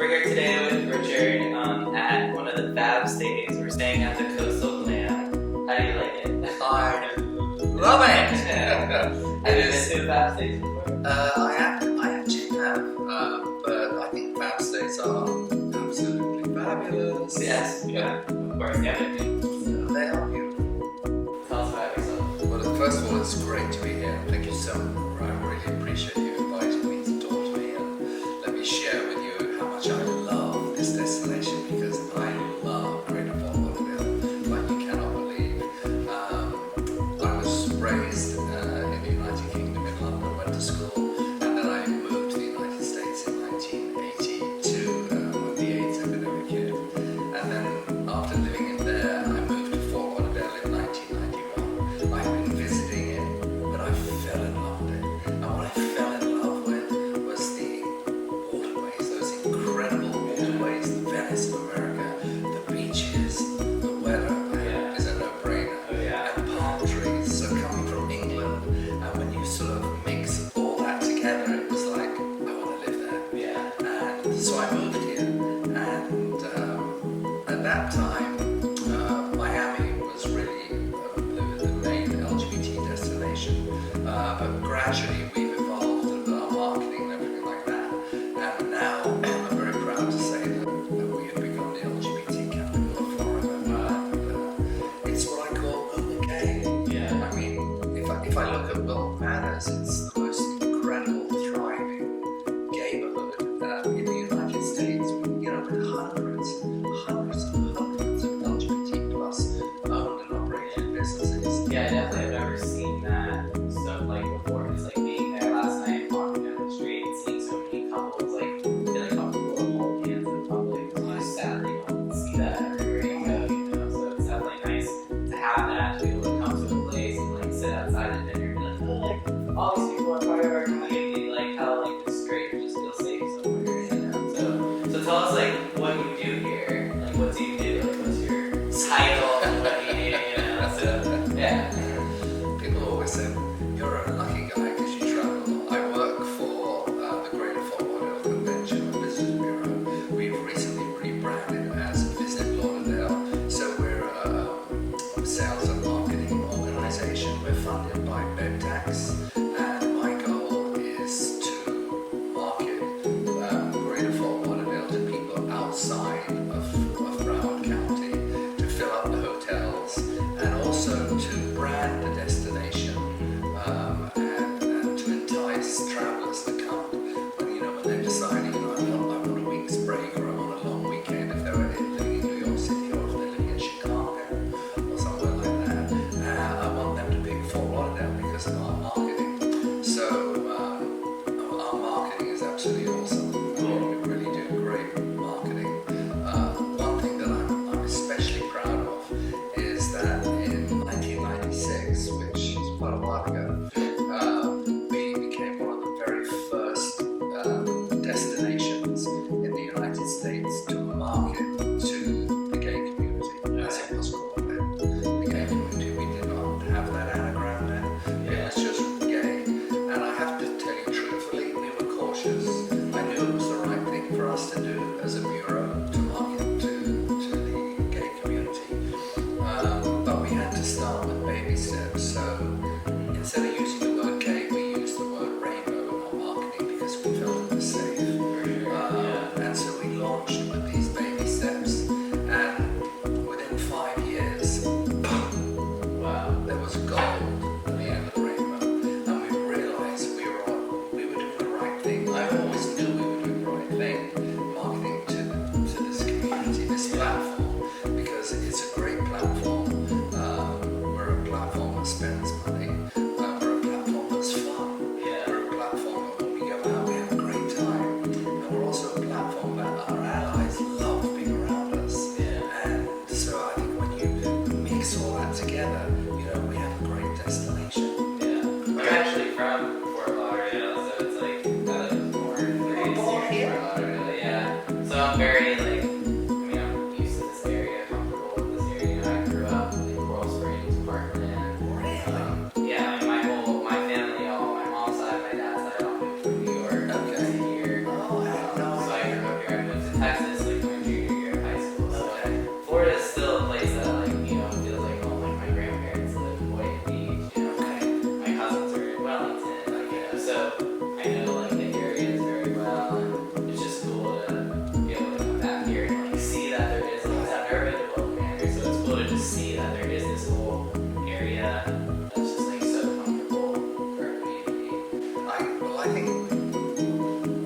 We're here today with Richard at one of the Fab stays. We're staying at the Coastal Glam. How do you like it? I love it! Have you been to Fab stays before? I actually have, but I think Fab stays are absolutely fabulous. Yes, yeah, of course, yeah. They are beautiful. Tell us about yourself. Well, first of all, it's great to be here. Thank you so much. I really appreciate you inviting me to talk to me and let me share with you how much I love this destination, because I love Greater Lauderdale like you cannot believe. I was raised in the United Kingdom in London, went to school, and then I moved to the United States in 1982 with the AIDS epidemic hit. And then after living in there, I moved to Fort Lauderdale in 1991. I've been visiting it, but I fell in love with it.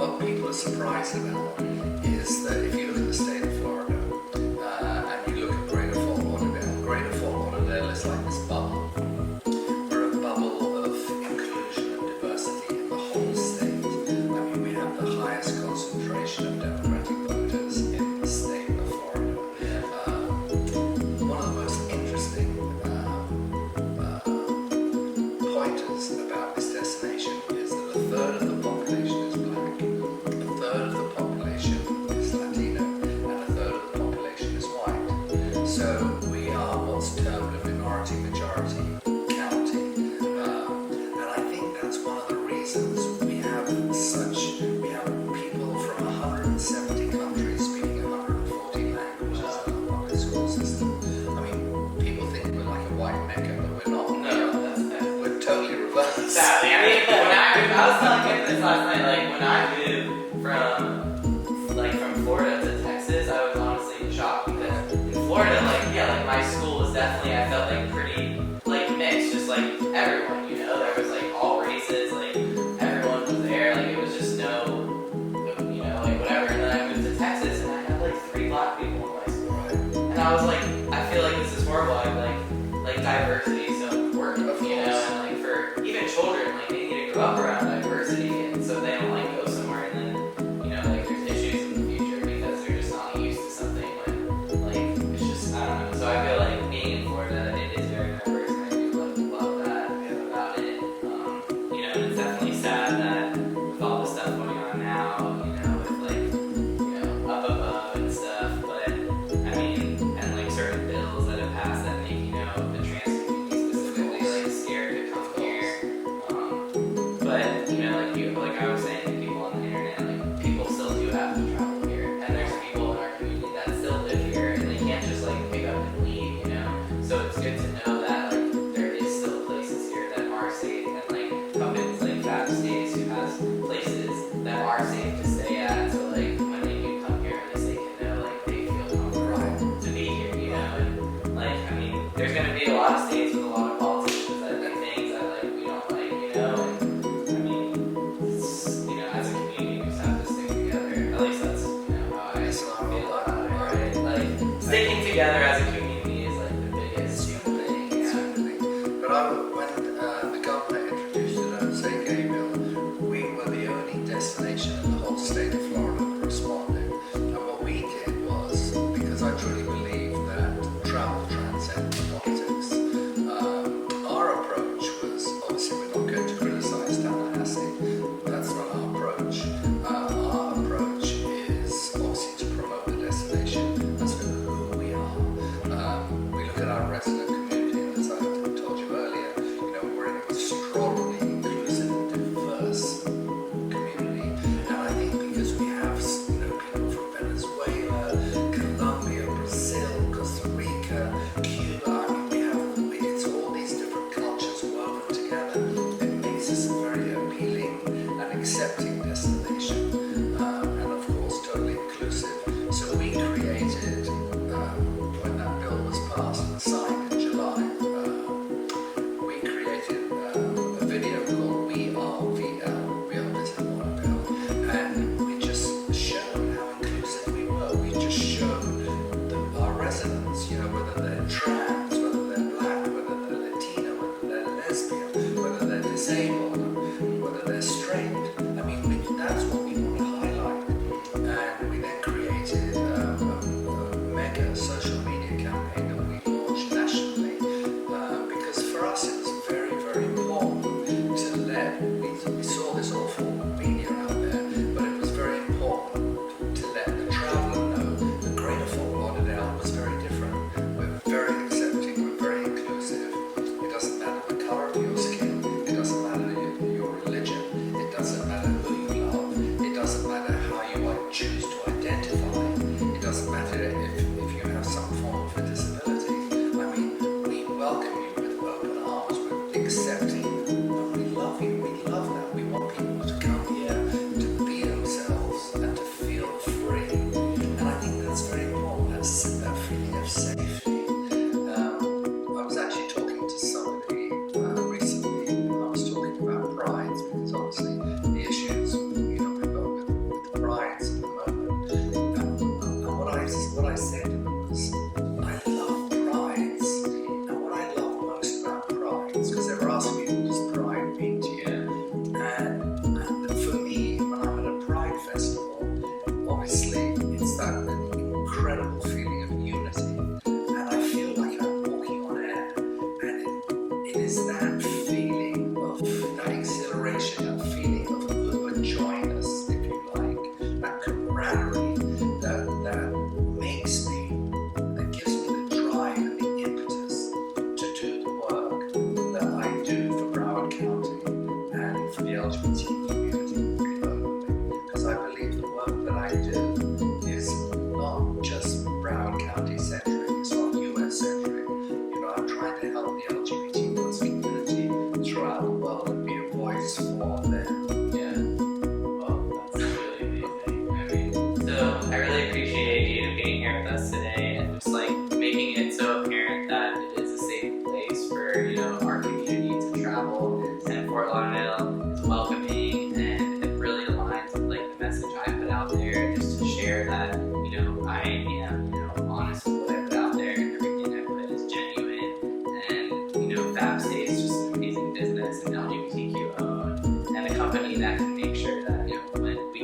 what people are surprised about is that if you look at the state of Florida and you look at Greater Fort Lauderdale is like this bubble. We're a bubble of inclusion and diversity in the whole state. I mean, we have the highest concentration of Democratic voters in the state of Florida. One of the most interesting pointers about this destination is that a third of the population is black, a third of the population is Latino, and a third of the population is white. So we are what's termed a minority majority county, and I think that's one of the reasons we have people from 170 countries speaking 140 languages in our public school system. I mean, people think we're like a white mecca, but we're not. We're totally reversed. Sadly, I mean, I was telling him this last night, like when I moved from Florida to Texas, I was honestly shocked because in Florida, like my school was definitely, I felt like pretty like mixed, just like everyone, you know, there was like all races, like everyone was there, like it was just no, you know, like whatever. And then I moved to Texas and I had like 3 black people in my school, and I was like, I feel like this is horrible. I'm like diversity is so important, you know, and like for even children, like they need to grow up around diversity, and so they don't like go somewhere and then, you know, like there's issues in the future because they're just not used to something when like it's just, I don't know. So I feel like being in Florida, it is very diverse, and I do love that about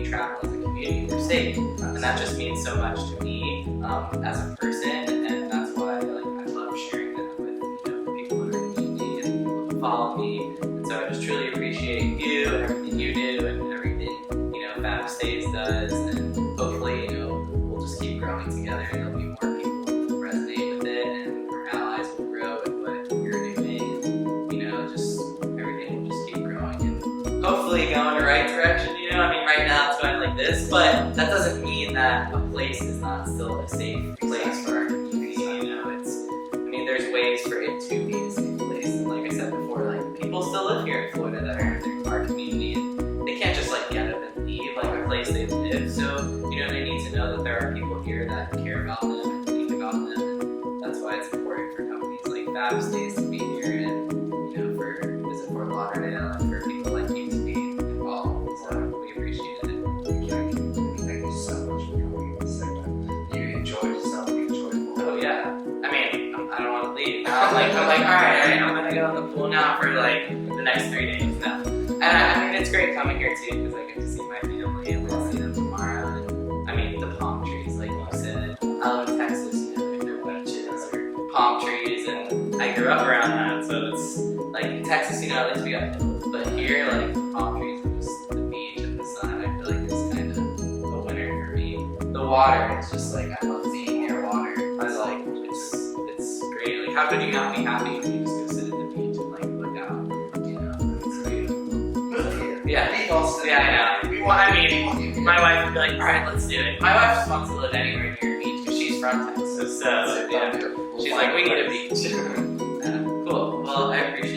travel as a community, we're safe. And that just means so much to me as a person, and that's why I love sharing that with the people in our community and people who follow me. And so I just truly appreciate you and everything you do and everything Fab Stays does, and hopefully we'll just keep growing together, and there'll be more people who will resonate with it, and our allies will grow with what you're doing, and just everything will just keep growing and hopefully go in the right direction. I mean, right now it's going like this, but that doesn't mean that a place is not still a safe place for our community. There's ways for it to be a safe place, and like I said before, people still live here in Florida that are in our community, and they can't just get up and leave a place they live. So they need to know that there are people here that care about them and think about them, and that's why it's important for companies like Fab Stays to be here, and for Visit Fort Lauderdale, and for people like you to be involved. So we appreciate it. Thank you so much for coming in this segment. You enjoyed yourself, you enjoyed it. Oh yeah. I mean, I don't want to leave. I'm like, all right, I'm gonna go in the pool now for the next 3 days. No. And I mean, it's great coming here too, because I get to see my family and we'll see them tomorrow. And I mean, the palm trees, like you said. I live in Texas, if there are benches or palm trees, and I grew up around that. So it's in Texas, at least we got hills. But here, the palm trees and just the beach and the sun, I feel like it's kind of a winner for me. The water is just I love seeing near water. It's great. How could you not be happy when you just go sit at the beach and look out? It's beautiful. Yeah. Yeah, I know. My wife would be like, all right, let's do it. My wife just wants to live anywhere near a beach because she's from Texas. So yeah, she's like, we need a beach. Cool. Well, I appreciate